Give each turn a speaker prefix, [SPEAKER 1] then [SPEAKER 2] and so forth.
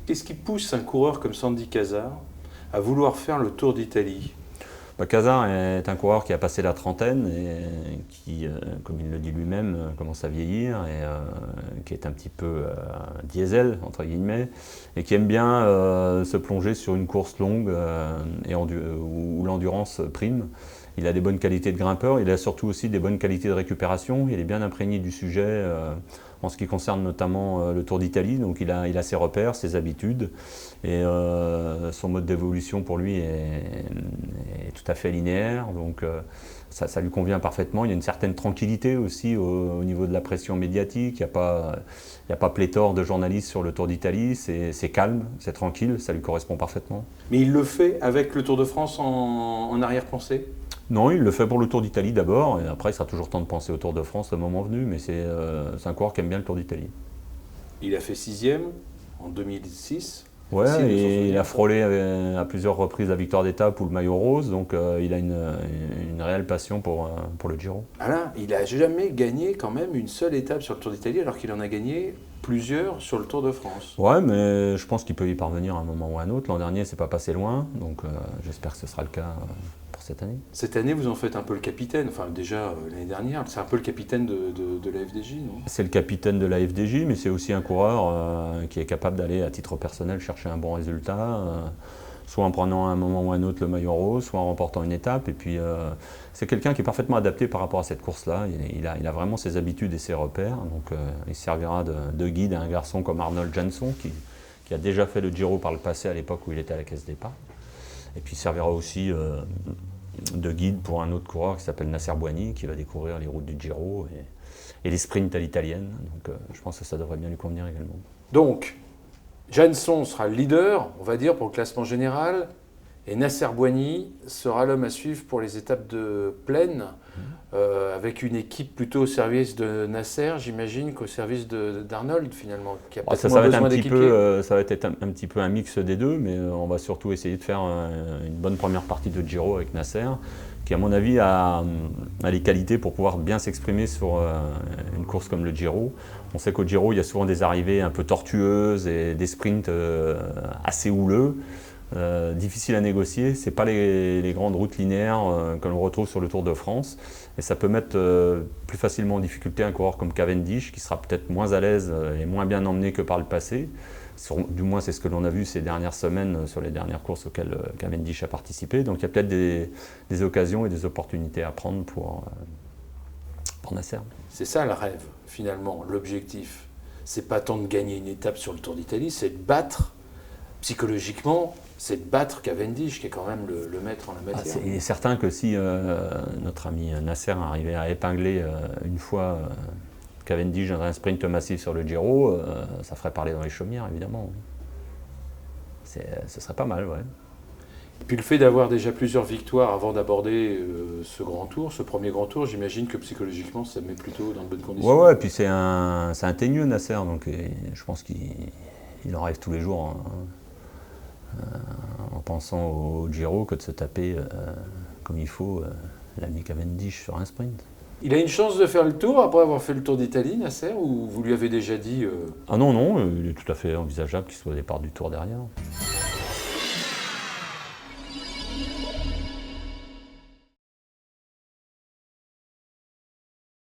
[SPEAKER 1] Qu'est-ce qui pousse un coureur comme Sandy Cazard à vouloir faire le Tour d'Italie?
[SPEAKER 2] Cazard est un coureur qui a passé la trentaine et qui, comme il le dit lui-même, commence à vieillir et qui est un petit peu diesel, entre guillemets, et qui aime bien se plonger sur une course longue où l'endurance prime. Il a des bonnes qualités de grimpeur, il a surtout aussi des bonnes qualités de récupération, il est bien imprégné du sujet en ce qui concerne notamment le Tour d'Italie, donc il a ses repères, ses habitudes, et son mode d'évolution pour lui est tout à fait linéaire, donc ça lui convient parfaitement. Il y a une certaine tranquillité aussi au niveau de la pression médiatique, il n'y a pas pléthore de journalistes sur le Tour d'Italie, c'est calme, c'est tranquille, ça lui correspond parfaitement.
[SPEAKER 1] Mais il le fait avec le Tour de France en arrière-pensée?
[SPEAKER 2] Non, il le fait pour le Tour d'Italie d'abord, et après il sera toujours temps de penser au Tour de France le moment venu, mais c'est un coureur qui aime bien le Tour d'Italie.
[SPEAKER 1] Il a fait 6e en 2006.
[SPEAKER 2] Ouais,
[SPEAKER 1] Facile de s'en
[SPEAKER 2] et il
[SPEAKER 1] souvenir,
[SPEAKER 2] a
[SPEAKER 1] ça.
[SPEAKER 2] frôlé à plusieurs reprises la victoire d'étape ou le maillot rose, donc il a une réelle passion pour le Giro.
[SPEAKER 1] Ah là, il n'a jamais gagné quand même une seule étape sur le Tour d'Italie, alors qu'il en a gagné plusieurs sur le Tour de France.
[SPEAKER 2] Ouais, mais je pense qu'il peut y parvenir à un moment ou à un autre. L'an dernier, c'est pas passé loin, donc j'espère que ce sera le cas pour cette année.
[SPEAKER 1] Cette année, vous en faites un peu le capitaine, enfin déjà l'année dernière, c'est un peu le capitaine de la FDJ, non?
[SPEAKER 2] C'est le capitaine de la FDJ, mais c'est aussi un coureur qui est capable d'aller à titre personnel chercher un bon résultat, soit en prenant à un moment ou à un autre le maillot rose, soit en remportant une étape. Et puis c'est quelqu'un qui est parfaitement adapté par rapport à cette course-là. Il a vraiment ses habitudes et ses repères, donc il servira de guide à un garçon comme Arnold Jansson, qui a déjà fait le Giro par le passé à l'époque où il était à la caisse départ. Et puis il servira aussi de guide pour un autre coureur qui s'appelle Nasser Boigny, qui va découvrir les routes du Giro et les sprints à l'italienne. Donc je pense que ça devrait bien lui convenir également.
[SPEAKER 1] Donc, Jansson sera le leader, on va dire, pour le classement général, et Nasser Boigny sera l'homme à suivre pour les étapes de plaine, avec une équipe plutôt au service de Nasser, j'imagine, qu'au service d'Arnold, finalement, qui a peut-être
[SPEAKER 2] Ça
[SPEAKER 1] moins
[SPEAKER 2] va être
[SPEAKER 1] besoin d'équipier.
[SPEAKER 2] ça va être un petit peu un mix des deux, mais on va surtout essayer de faire une bonne première partie de Giro avec Nasser, qui à mon avis a les qualités pour pouvoir bien s'exprimer sur une course comme le Giro. On sait qu'au Giro, il y a souvent des arrivées un peu tortueuses et des sprints assez houleux. Difficile à négocier, ce n'est pas les grandes routes linéaires que l'on retrouve sur le Tour de France, et ça peut mettre plus facilement en difficulté un coureur comme Cavendish, qui sera peut-être moins à l'aise et moins bien emmené que par le passé. Du moins c'est ce que l'on a vu ces dernières semaines sur les dernières courses auxquelles Cavendish a participé, donc il y a peut-être des occasions et des opportunités à prendre pour Nasser.
[SPEAKER 1] C'est ça le rêve, finalement, l'objectif. C'est pas tant de gagner une étape sur le Tour d'Italie, c'est de battre, psychologiquement, c'est de battre Cavendish, qui est quand même le maître en la matière.
[SPEAKER 2] Il est certain que si notre ami Nasser arrivait à épingler une fois Cavendish dans un sprint massif sur le Giro, ça ferait parler dans les chaumières, évidemment. Ce serait pas mal, ouais.
[SPEAKER 1] Et puis le fait d'avoir déjà plusieurs victoires avant d'aborder ce grand tour, ce premier grand tour, j'imagine que psychologiquement, ça met plutôt dans de bonnes conditions.
[SPEAKER 2] Ouais, et puis c'est un teigneux, Nasser, donc je pense qu'il en rêve tous les jours en pensant au Giro que de se taper comme il faut l'ami Cavendish sur un sprint.
[SPEAKER 1] Il a une chance de faire le tour après avoir fait le Tour d'Italie, Nasser, ou vous lui avez déjà dit
[SPEAKER 2] Ah non, il est tout à fait envisageable qu'il soit au départ du Tour derrière.